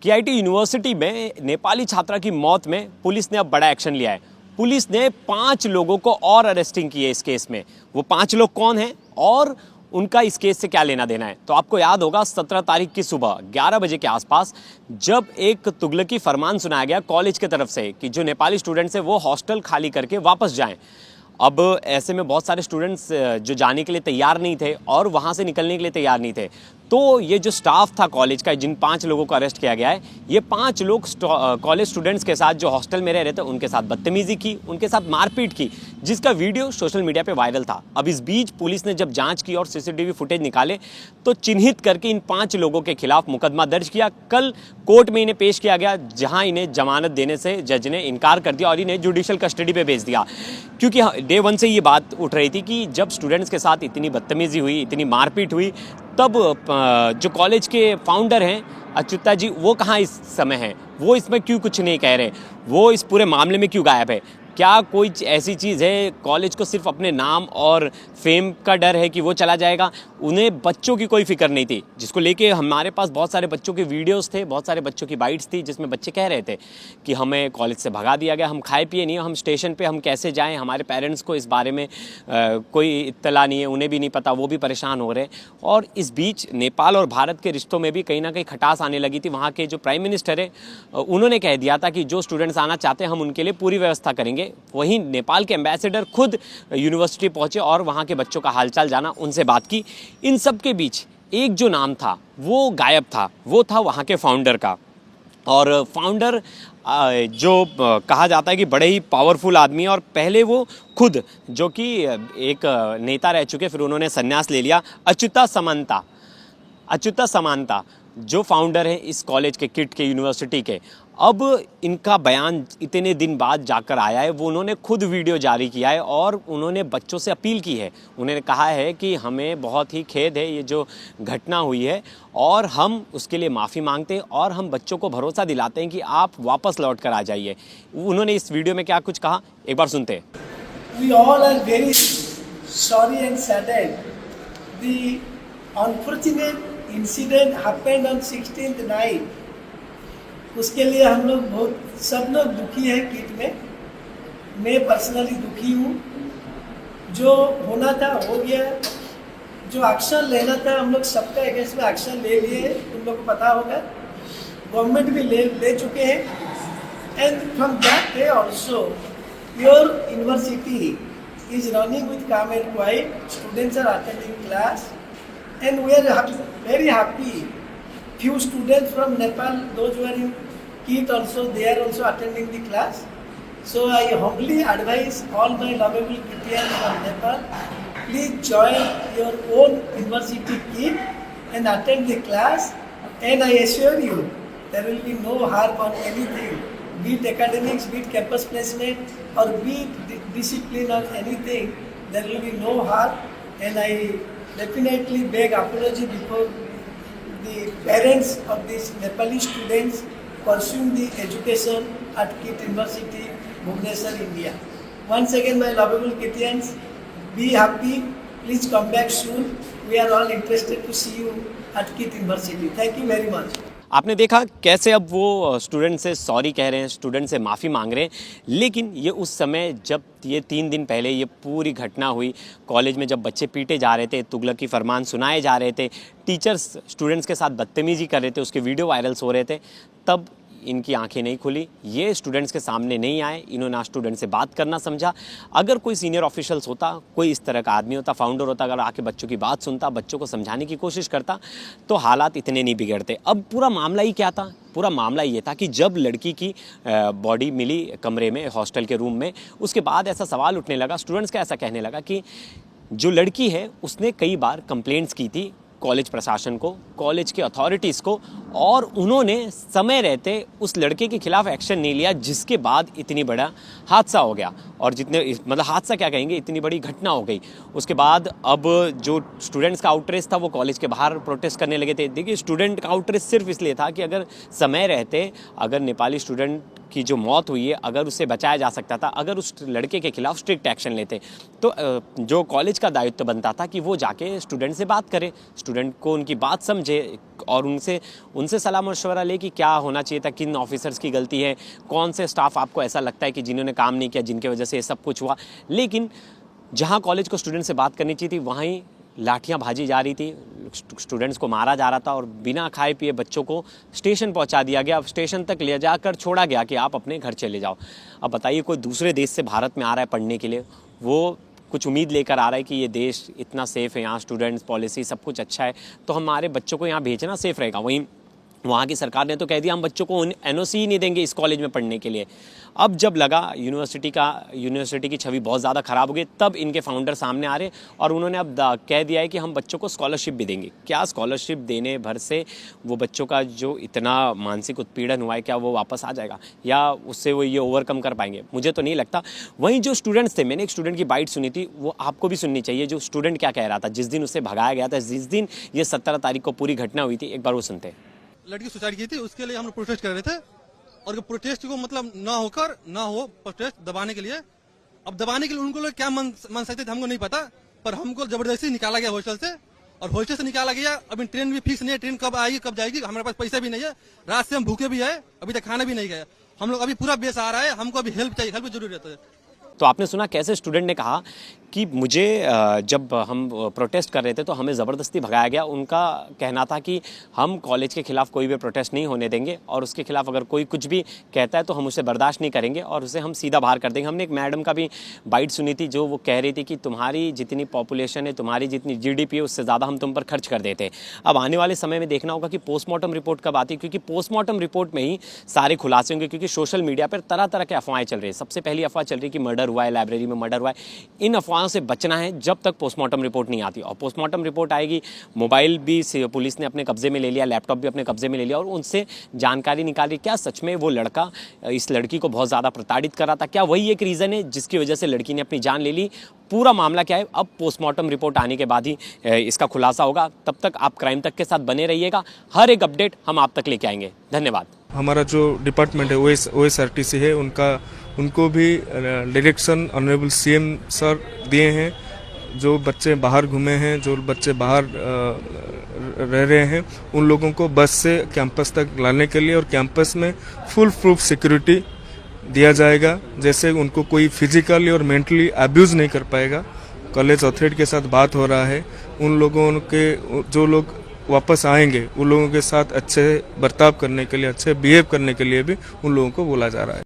KIT university में नेपाली छात्रा की मौत में पुलिस ने अब बड़ा एक्शन लिया है। पुलिस ने 5 लोगों को और अरेस्टिंग की है इस केस में। वो 5 लोग कौन हैं और उनका इस केस से क्या लेना देना है? तो आपको याद होगा 17 तारीख की सुबह 11 बजे के आसपास जब एक तुगलकी फरमान सुनाया गया कॉलेज की तरफ से कि जो नेपाली स्टूडेंट्स हैं वो हॉस्टल खाली करके वापस जाएं। अब ऐसे में बहुत सारे स्टूडेंट्स जो जाने के लिए तैयार नहीं थे और वहाँ से निकलने के लिए तैयार नहीं थे, तो ये जो स्टाफ था कॉलेज का, जिन 5 लोगों को अरेस्ट किया गया है, ये 5 लोग कॉलेज स्टूडेंट्स के साथ जो हॉस्टल में रह रहे थे उनके साथ बदतमीजी की, उनके साथ मारपीट की, जिसका वीडियो सोशल मीडिया पे वायरल था। अब इस बीच पुलिस ने जब जांच की और सीसीटीवी फुटेज निकाले तो चिन्हित करके इन 5 लोगों के खिलाफ मुकदमा दर्ज किया। कल कोर्ट में इन्हें पेश किया गया, जहां इन्हें जमानत देने से जज ने इनकार कर दिया और इन्हें जुडिशियल कस्टडी पे भेज दिया। क्योंकि डे 1 से ये बात उठ रही थी कि जब स्टूडेंट्स के साथ इतनी बदतमीजी हुई, इतनी मारपीट हुई, तब जो कॉलेज के फाउंडर हैं अच्युता जी, वो कहाँ इस समय हैं? वो इसमें क्यों कुछ नहीं कह रहे? वो इस पूरे मामले में क्यों गायब है? क्या कोई ऐसी चीज़ है कॉलेज को सिर्फ अपने नाम और फेम का डर है कि वो चला जाएगा? उन्हें बच्चों की कोई फिक्र नहीं थी, जिसको लेके हमारे पास बहुत सारे बच्चों के वीडियोस थे, बहुत सारे बच्चों की बाइट्स थी, जिसमें बच्चे कह रहे थे कि हमें कॉलेज से भगा दिया गया, हम खाए पिए नहीं, हम स्टेशन पे हम कैसे जाएं, हमारे पेरेंट्स को इस बारे में कोई इत्तला नहीं है, उन्हें भी नहीं पता, वो भी परेशान हो रहे हैं। और इस बीच नेपाल और भारत के रिश्तों में भी कहीं ना कहीं खटास आने लगी थी। वहाँ के जो प्राइम मिनिस्टर है उन्होंने कह दिया था कि जो स्टूडेंट्स आना चाहते हैं हम उनके लिए पूरी व्यवस्था करेंगे। वहीं नेपाल के एम्बेसडर खुद यूनिवर्सिटी पहुंचे और वहां के बच्चों का हालचाल जाना, उनसे बात की। इन सब के बीच एक जो नाम था वो गायब था, वो था वहां के फाउंडर का। और फाउंडर जो कहा जाता है कि बड़े ही पावरफुल आदमी है और पहले वो खुद जो कि एक नेता रह चुके, फिर उन्होंने संन्यास ले लिया, अच्युता समांता जो फाउंडर हैं इस कॉलेज के, किट के, यूनिवर्सिटी के। अब इनका बयान इतने दिन बाद जाकर आया है। वो उन्होंने खुद वीडियो जारी किया है और उन्होंने बच्चों से अपील की है। उन्होंने कहा है कि हमें बहुत ही खेद है ये जो घटना हुई है और हम उसके लिए माफ़ी मांगते हैं और हम बच्चों को भरोसा दिलाते हैं कि आप वापस लौट कर आ जाइए। उन्होंने इस वीडियो में क्या कुछ कहा, एक बार सुनते हैं। We all are very sorry and saddened. The unfortunate incident happened on 16th night. उसके लिए हम लोग सब लोग दुखी हैं किट में। मैं पर्सनली दुखी हूँ। जो होना था हो गया, जो एक्शन लेना था हम लोग सबका अगेंस्ट में एक्शन ले लिए, तुम लोग को पता होगा। गवर्नमेंट भी ले चुके हैं। And from that day also your university is running with calm and quiet. Students are attending class and we are very happy. Few students from Nepal, those who are in KIT also, they are also attending the class. So I humbly advise all my lovable Kitians from Nepal, please join your own university KIT and attend the class, and I assure you there will be no harm on anything, be it academics, be it campus placement, or be it discipline or anything. There will be no harm, and I definitely beg apology before the parents of these Nepali students pursuing the education at KIT University, Bhubaneswar, India. Once again, my lovable Kitians, be happy. Please come back soon. We are all interested to see you at KIT University. Thank you very much. आपने देखा कैसे अब वो student से sorry कह रहे हैं, student से माफ़ी मांग रहे हैं। लेकिन ये उस समय जब ये 3 दिन पहले ये पूरी घटना हुई, कॉलेज में जब बच्चे पीटे जा रहे थे, तुगलकी फरमान सुनाए जा रहे थे, टीचर्स स्टूडेंट्स के साथ बदतमीजी कर रहे थे, उसके वीडियो वायरल्स हो रहे थे, तब इनकी आंखें नहीं खुली। ये स्टूडेंट्स के सामने नहीं आए, इन्होंने स्टूडेंट से बात करना समझा। अगर कोई सीनियर ऑफिशियल्स होता, कोई इस तरह का आदमी होता, फाउंडर होता, अगर आके बच्चों की बात सुनता, बच्चों को समझाने की कोशिश करता, तो हालात इतने नहीं बिगड़ते। अब पूरा मामला ही क्या था? पूरा मामला ये था कि जब लड़की की बॉडी मिली कमरे में, हॉस्टल के रूम में, उसके बाद ऐसा सवाल उठने लगा, स्टूडेंट्स का ऐसा कहने लगा कि जो लड़की है उसने कई बार कंप्लेंट्स की थी कॉलेज प्रशासन को, कॉलेज के अथॉरिटीज़ को, और उन्होंने समय रहते उस लड़के के खिलाफ एक्शन नहीं लिया, जिसके बाद इतनी बड़ा हादसा हो गया। और मतलब हादसा क्या कहेंगे, इतनी बड़ी घटना हो गई। उसके बाद अब जो स्टूडेंट्स का आउटरीच था वो कॉलेज के बाहर प्रोटेस्ट करने लगे थे। देखिए, स्टूडेंट का आउटरीच सिर्फ इसलिए था कि अगर समय रहते, अगर नेपाली स्टूडेंट की जो मौत हुई है, अगर उससे बचाया जा सकता था, अगर उस लड़के के खिलाफ स्ट्रिक्ट एक्शन लेते, तो जो कॉलेज का दायित्व बनता था कि वो जाके स्टूडेंट से बात करे, स्टूडेंट को उनकी बात समझे और उनसे सलाह मशवरा ले कि क्या होना चाहिए था, किन ऑफिसर्स की गलती है, कौन से स्टाफ आपको ऐसा लगता है कि जिन्होंने काम नहीं किया, जिनकी वजह से ये सब कुछ हुआ। लेकिन जहाँ कॉलेज को स्टूडेंट से बात करनी चाहिए थी, वहाँ ही लाठियाँ भाजी जा रही थी, स्टूडेंट्स को मारा जा रहा था और बिना खाए पिए बच्चों को स्टेशन पहुंचा दिया गया, स्टेशन तक ले जाकर छोड़ा गया कि आप अपने घर चले जाओ। अब बताइए, कोई दूसरे देश से भारत में आ रहा है पढ़ने के लिए, वो कुछ उम्मीद लेकर आ रहा है कि ये देश इतना सेफ़ है, यहाँ स्टूडेंट्स, पॉलिसी सब कुछ अच्छा है, तो हमारे बच्चों को यहाँ भेजना सेफ़ रहेगा। वहीं वहाँ की सरकार ने तो कह दिया हम बच्चों को NOC ही नहीं देंगे इस कॉलेज में पढ़ने के लिए। अब जब लगा यूनिवर्सिटी की छवि बहुत ज़्यादा ख़राब हो गई, तब इनके फाउंडर सामने आ रहे और उन्होंने अब कह दिया है कि हम बच्चों को स्कॉलरशिप भी देंगे। क्या स्कॉलरशिप देने भर से वो बच्चों का जो इतना मानसिक उत्पीड़न हुआ है, क्या वो वापस आ जाएगा या उससे वो ये ओवरकम कर पाएंगे? मुझे तो नहीं लगता। वहीं जो स्टूडेंट्स थे, मैंने एक स्टूडेंट की बाइट सुनी थी, वो आपको भी सुननी चाहिए। जो स्टूडेंट क्या कह रहा था जिस दिन उसे भगाया गया था, जिस दिन ये 17 तारीख को पूरी घटना हुई थी, एक बार वो सुनते हैं। लड़की सुसाइड की थी, उसके लिए हम लोग प्रोटेस्ट कर रहे थे और प्रोटेस्ट को मतलब ना हो प्रोटेस्ट दबाने के लिए। अब दबाने के लिए उनको लोग क्या मन सकते थे हमको नहीं पता, पर हमको जबरदस्ती निकाला गया हॉस्टल से और हॉस्टल से निकाला गया। अभी ट्रेन भी फिक्स नहीं है, ट्रेन कब आएगी कब जाएगी, हमारे पास पैसा भी नहीं है, रात से हम भूखे भी है, अभी तक खाना भी नहीं गया। हम लोग अभी पूरा बेस आ रहा है, हमको अभी हेल्प चाहिए, हेल्प जरूरी रहता है। तो आपने सुना कैसे स्टूडेंट ने कहा कि मुझे जब हम प्रोटेस्ट कर रहे थे तो हमें ज़बरदस्ती भगाया गया। उनका कहना था कि हम कॉलेज के खिलाफ कोई भी प्रोटेस्ट नहीं होने देंगे और उसके खिलाफ अगर कोई कुछ भी कहता है तो हम उसे बर्दाश्त नहीं करेंगे और उसे हम सीधा बाहर कर देंगे। हमने एक मैडम का भी बाइट सुनी थी जो वो कह रही थी कि तुम्हारी जितनी पॉपुलेशन है, तुम्हारी जितनी GDP है, उससे ज़्यादा हम तुम पर खर्च कर देते। अब आने वाले समय में देखना होगा कि पोस्टमार्टम रिपोर्ट कब आती है, क्योंकि पोस्टमार्टम रिपोर्ट में ही सारे खुलासे होंगे, क्योंकि सोशल मीडिया पर तरह तरह के अफवाहें चल रही है। सबसे पहली अफवाह चल रही है कि मर्डर हुआ है, लाइब्रेरी में मर्डर हुआ है। इन अफवाहों से बचना है जब तक पोस्टमार्टम रिपोर्ट नहीं आती। और पोस्टमार्टम रिपोर्ट आएगी, मोबाइल भी पुलिस ने अपने कब्जे में ले लिया, लैपटॉप भी अपने कब्जे में ले लिया और उनसे जानकारी निकाली क्या सच में वो लड़का इस लड़की को बहुत ज़्यादा प्रताड़ित कर रहा था, क्या वही एक रीज़न है जिसकी वजह से लड़की ने अपनी जान ले ली। पूरा मामला क्या है, अब पोस्टमार्टम रिपोर्ट आने के बाद ही इसका खुलासा होगा। तब तक आप क्राइम तक के साथ बने रहिएगा, हर एक अपडेट हम आप तक लेके आएंगे। धन्यवाद। हमारा जो डिपार्टमेंट है OSRTC है, उनको भी डायरेक्शन ऑनरेबल CM सर दिए हैं। जो बच्चे बाहर घूमे हैं, जो बच्चे बाहर रह रहे हैं, उन लोगों को बस से कैंपस तक लाने के लिए और कैंपस में फुल प्रूफ सिक्योरिटी दिया जाएगा, जैसे उनको कोई फिजिकली और मेंटली अब्यूज़ नहीं कर पाएगा। कॉलेज अथॉरिटी के साथ बात हो रहा है, उन लोगों के जो लोग वापस आएंगे उन लोगों के साथ अच्छे बर्ताव करने के लिए, अच्छे बिहेव करने के लिए भी उन लोगों को बोला जा रहा है।